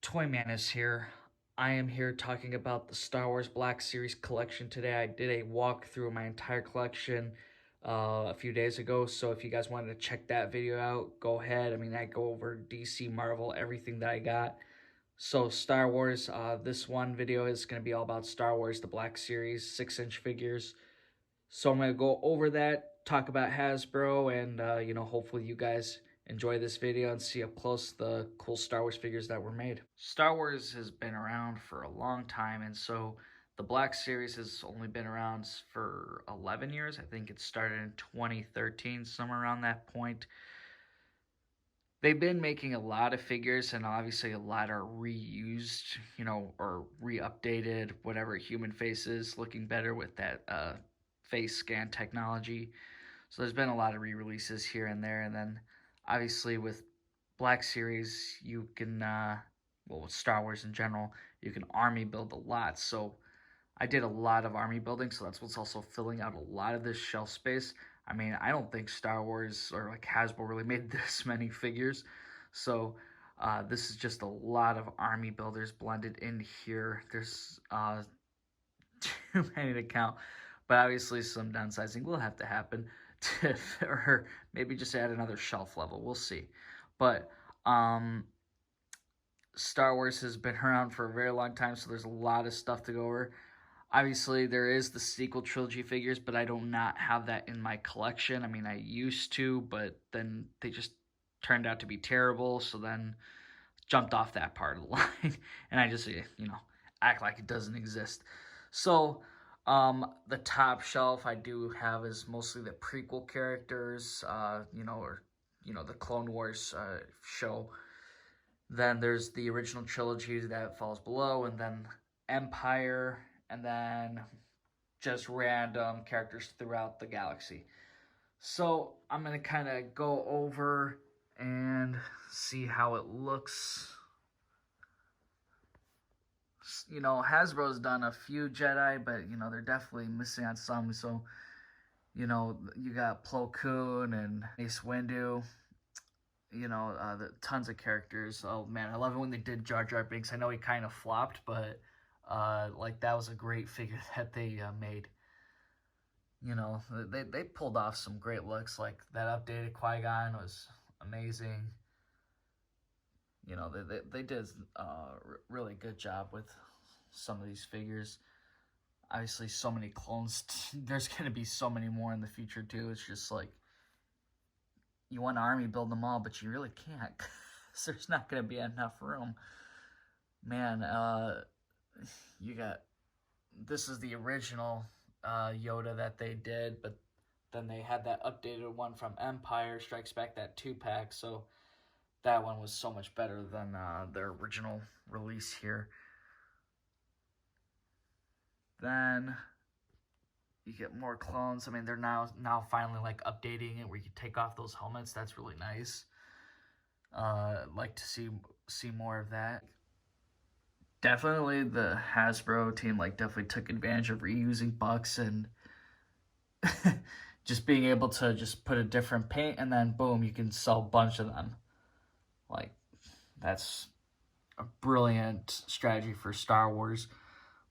Toy Man is here. I am here talking about the Star Wars Black Series collection today. I did a walk through my entire collection a few days ago, so if you guys wanted to check that video out, go ahead. I mean, I go over DC, Marvel, everything that I got. So Star Wars, this one video is going to be all about Star Wars, the Black Series, 6-inch figures. So I'm going to go over that, talk about Hasbro, and, hopefully you guys enjoy this video and see up close the cool Star Wars figures that were made. Star Wars has been around for a long time, and so the Black Series has only been around for 11 years. I think it started in 2013, somewhere around that point. They've been making a lot of figures, and obviously a lot are reused, or re-updated, whatever human faces, looking better with that face scan technology. So there's been a lot of re-releases here and there, and then obviously with Black Series, you can, with Star Wars in general, you can army build a lot. So I did a lot of army building, so that's what's also filling out a lot of this shelf space. I mean, I don't think Star Wars or like Hasbro really made this many figures. So this is just a lot of army builders blended in here. There's too many to count, but obviously some downsizing will have to happen or maybe just add another shelf level. We'll see. But Star Wars has been around for a very long time, so there's a lot of stuff to go over. Obviously, there is the sequel trilogy figures, but I do not have that in my collection. I mean, I used to, but then they just turned out to be terrible, so then jumped off that part of the line, and I just, act like it doesn't exist. So, the top shelf I do have is mostly the prequel characters, the Clone Wars show. Then there's the original trilogy that falls below, and then Empire, and then just random characters throughout the galaxy. So I'm going to kind of go over and see how it looks. Hasbro's done a few Jedi, but, they're definitely missing on some. So, you got Plo Koon and Mace Windu. Tons of characters. Oh man, I love it when they did Jar Jar Binks. I know he kind of flopped, but that was a great figure that they made. They pulled off some great looks. Like that updated Qui-Gon was amazing. They did a really good job with some of these figures. Obviously, so many clones. There's gonna be so many more in the future too. It's just like you want to army build them all, but you really can't. So there's not going to be enough room. Man, this is the original Yoda that they did, but then they had that updated one from Empire Strikes Back, that 2-pack, so that one was so much better than their original release here. Then you get more clones. I mean, they're now finally like updating it where you can take off those helmets. That's really nice. Like to see more of that. Definitely the Hasbro team definitely took advantage of reusing bucks and just being able to just put a different paint and then boom, you can sell a bunch of them. That's a brilliant strategy for Star Wars.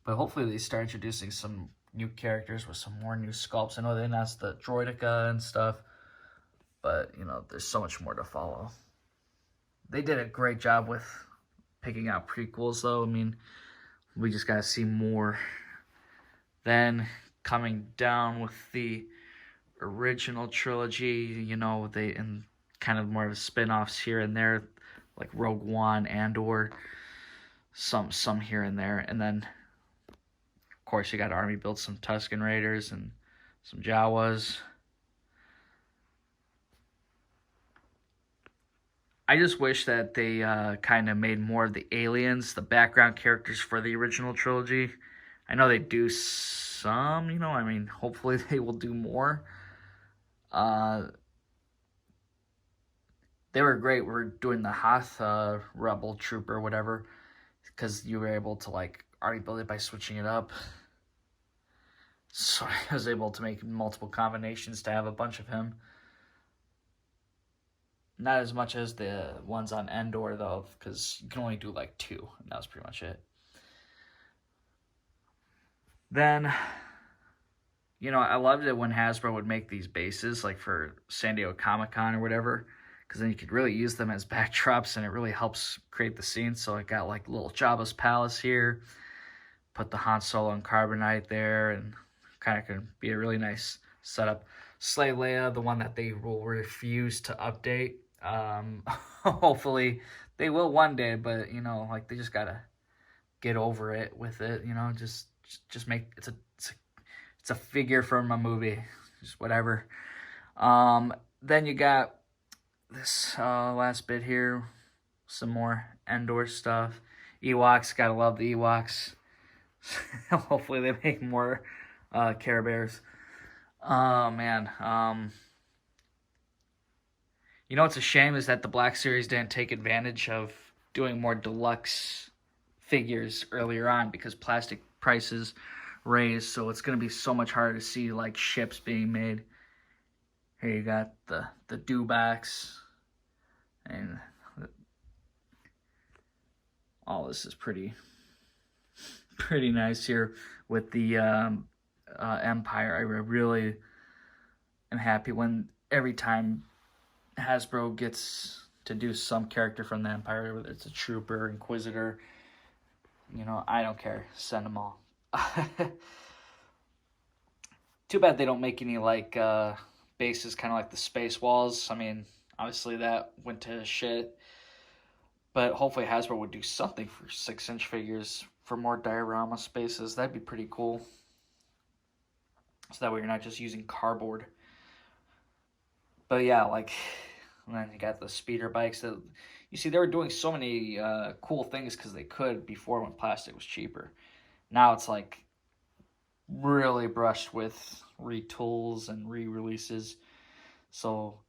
But hopefully they start introducing some new characters with some more new sculpts. I know they announced the Droideka and stuff, but, there's so much more to follow. They did a great job with picking out prequels, though. I mean, we just got to see more. Then, coming down with the original trilogy, and kind of more of spin-offs here and there, like Rogue One, Andor, some here and there. And then of course, you got army build some Tusken Raiders and some Jawas. I just wish that they kind of made more of the aliens, the background characters for the original trilogy. I know they do some, I mean, hopefully they will do more. They were great. We're doing the Hoth Rebel Troop or whatever, because you were able to already build it by switching it up. So I was able to make multiple combinations to have a bunch of him. Not as much as the ones on Endor, though, because you can only do like 2, and that was pretty much it. Then, I loved it when Hasbro would make these bases, like for San Diego Comic-Con or whatever, because then you could really use them as backdrops, and it really helps create the scene. So I got like little Jabba's palace here, put the Han Solo and Carbonite there, and kind of can be a really nice setup. Slave Leia, the one that they will refuse to update. Hopefully they will one day, but like they just gotta get over it with it. Just make it's a figure from a movie, just whatever. Then you got this last bit here, some more Endor stuff. Ewoks, gotta love the Ewoks. Hopefully they make more Care Bears. Oh man. What's a shame is that the Black Series didn't take advantage of doing more deluxe figures earlier on, because plastic prices raised, so it's going to be so much harder to see like ships being made. Here you got the Dewbacks, and all this is pretty nice here with the Empire. I really am happy when every time Hasbro gets to do some character from the Empire, whether it's a trooper, Inquisitor, I don't care. Send them all. Too bad they don't make any like bases kind of like the Space Walls. I mean, obviously that went to shit. But hopefully Hasbro would do something for 6-inch figures for more diorama spaces. That'd be pretty cool. So that way you're not just using cardboard. But yeah, like, and then you got the speeder bikes. That, you see, they were doing so many cool things because they could before, when plastic was cheaper. Now it's like really brushed with retools and re-releases. So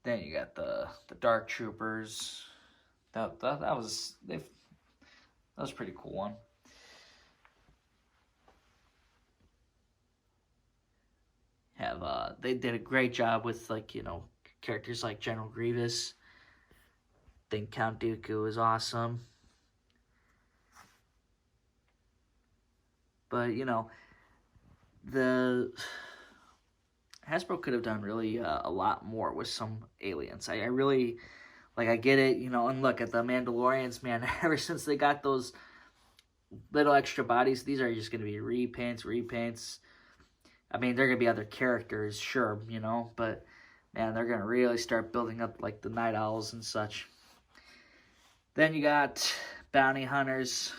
then you got the Dark Troopers. That was a pretty cool one. They did a great job with characters like General Grievous. I think Count Dooku is awesome. But the Hasbro could have done really a lot more with some aliens. I really I get it, and look at the Mandalorians, man. Ever since they got those little extra bodies, these are just going to be repaints. I mean, they're going to be other characters, sure, but man, they're going to really start building up like the Night Owls and such. Then you got bounty hunters.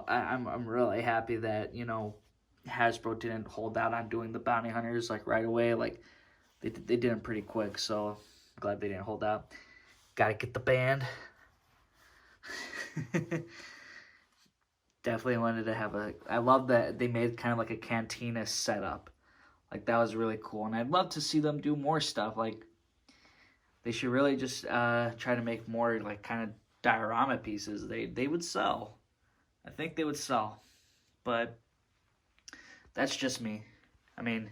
I'm really happy that, Hasbro didn't hold out on doing the bounty hunters like right away. Like they did them pretty quick, so I'm glad they didn't hold out. Gotta get the band. Definitely wanted to have I love that they made kind of like a cantina setup. Like that was really cool, and I'd love to see them do more stuff. Like they should really just try to make more like kind of diorama pieces. They would sell. I think they would sell, but that's just me. I mean,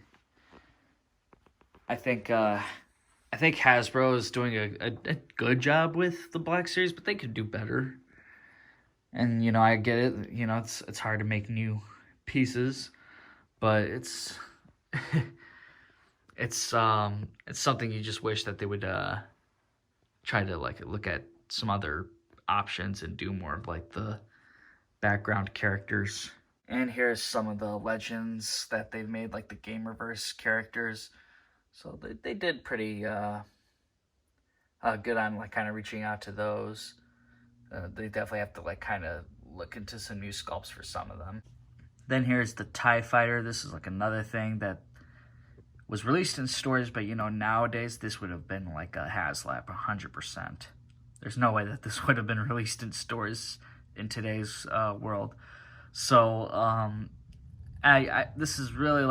I think Hasbro is doing a good job with the Black Series, but they could do better. And I get it. It's hard to make new pieces, but it's it's something you just wish that they would try to look at some other options and do more of like the background characters. And here's some of the legends that they've made, like the Gamerverse characters. So they did pretty good on kind of reaching out to those. They definitely have to kind of look into some new sculpts for some of them. Then here's the TIE Fighter. This is another thing that was released in stores, but nowadays this would have been like a HasLab 100%. There's no way that this would have been released in stores in today's world. So this is really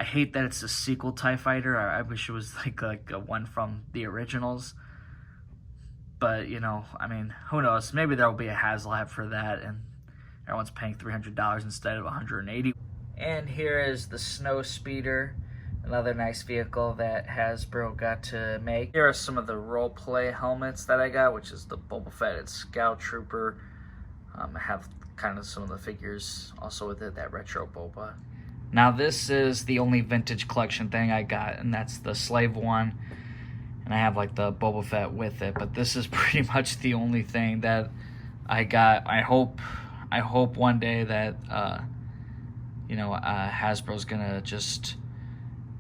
I hate that it's a sequel TIE Fighter. I wish it was like a one from the originals. But I mean, who knows? Maybe there will be a HasLab for that, and everyone's paying $300 instead of $180. And here is the Snow Speeder, another nice vehicle that Hasbro got to make. Here are some of the role-play helmets that I got, which is the Boba Fett and Scout Trooper. I have kind of some of the figures also with it, that retro Boba. Now this is the only vintage collection thing I got, and that's the Slave one. And I have like the Boba Fett with it, but this is pretty much the only thing that I got. I hope one day that Hasbro's gonna just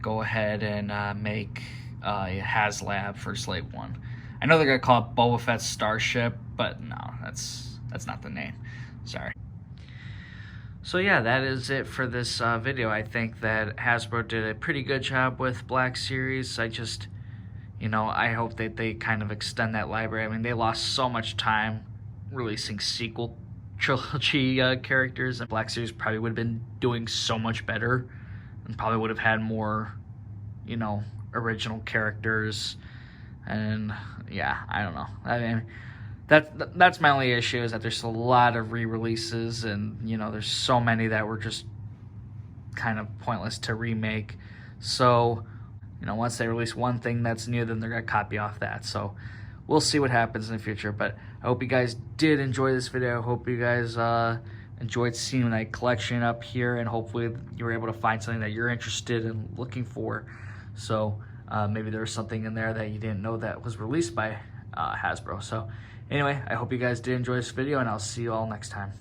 go ahead and make a HasLab for Slave One. I know they're gonna call it Boba Fett Starship, but no, that's not the name. Sorry. So yeah, that is it for this video. I think that Hasbro did a pretty good job with Black Series. I just, I hope that they kind of extend that library. I mean, they lost so much time releasing sequel trilogy characters, and Black Series probably would have been doing so much better and probably would have had more, original characters. And yeah, I don't know. I mean, that's my only issue, is that there's a lot of re-releases, and there's so many that were just kind of pointless to remake. So once they release one thing that's new, then they're gonna copy off that. So we'll see what happens in the future. But I hope you guys did enjoy this video. I hope you guys enjoyed seeing my collection up here, and hopefully you were able to find something that you're interested in looking for. So maybe there was something in there that you didn't know that was released by Hasbro. So anyway, I hope you guys did enjoy this video, and I'll see you all next time.